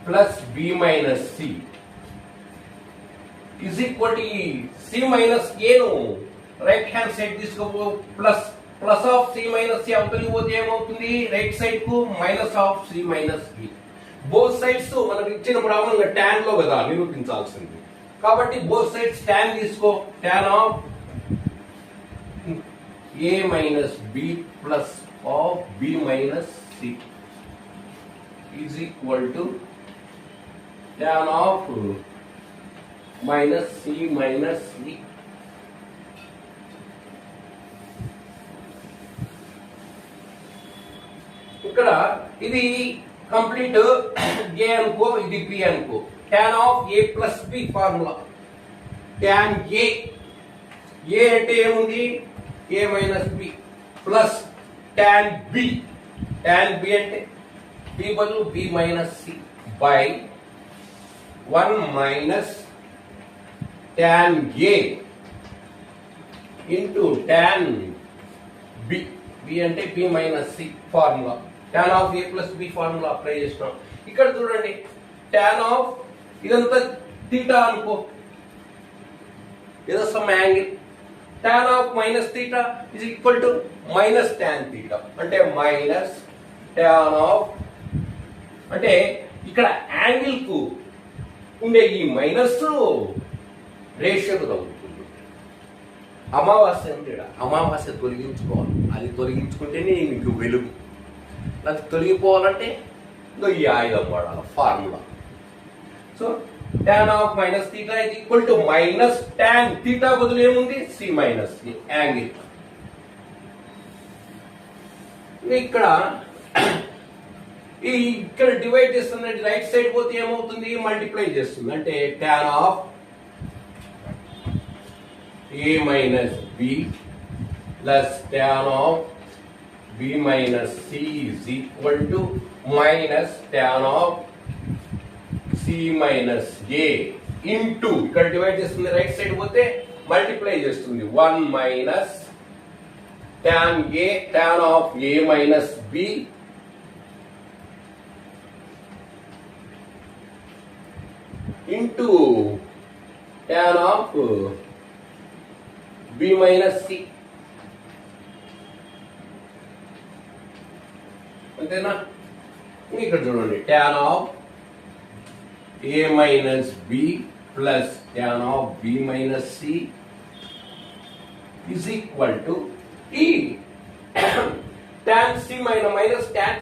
plus b minus c is equal to c minus a ను right hand side తీసుకో plus of c minus c అవతలి పోతే ఏమవుతుంది right side కు minus of c minus b. Both sides మనకు ఇచ్చిన problem tan లో కదా నిరూపించాల్సింది కాబట్టి బోత్ సైడ్స్ tan తీసుకో tan of a minus b plus of b minus c is equal to tan of minus c minus c. ఇక్కడ ఇది complete a అనుకో ఇది b అనుకో tan of a plus b formula tan a అంటే ఏముంది a minus b plus tan b అంటే b బదులు b minus c by 1 minus tan a into tan b అంటే b minus c formula tan of a plus b formula apply చేస్తున్నాం. ఇక్కడ చూడండి tan of ఇదంతా theta అనుకో ఏదో some angle tan of minus theta is equal to minus tan theta అంటే minus tan of అంటే ఇక్కడ యాంగిల్ కు ఉండే ఈ మైనస్ రేషియోకు తగ్గుతుంది. అమావాస్య అంటే అమావాస్య తొలగించుకోవాలి, అది తొలగించుకుంటేనే మీకు వెలుగు. అది తొలగిపోవాలంటే ఈ ఆయుధం వాడాలి formula. So tan of minus theta is equal to minus tan theta బదులు ఏముంది c minus c యాంగిల్. ఇక్కడ ఇక్కడ డివైడ్ చేస్తుంది రైట్ సైడ్ పోతే ఏమవుతుంది మల్టిప్లై చేస్తుంది అంటే tan of a minus b plus tan of b minus c is equal to minus tan of c minus a into ఇక్కడ డివైడ్ చేస్తుంది రైట్ సైడ్ పోతే మల్టిప్లై చేస్తుంది 1 minus tan of a minus b into tan of b minus c. అంతేనా? ఇక్కడ చూడండి tan of a minus b plus tan of b minus c is equal to e tan c minus tan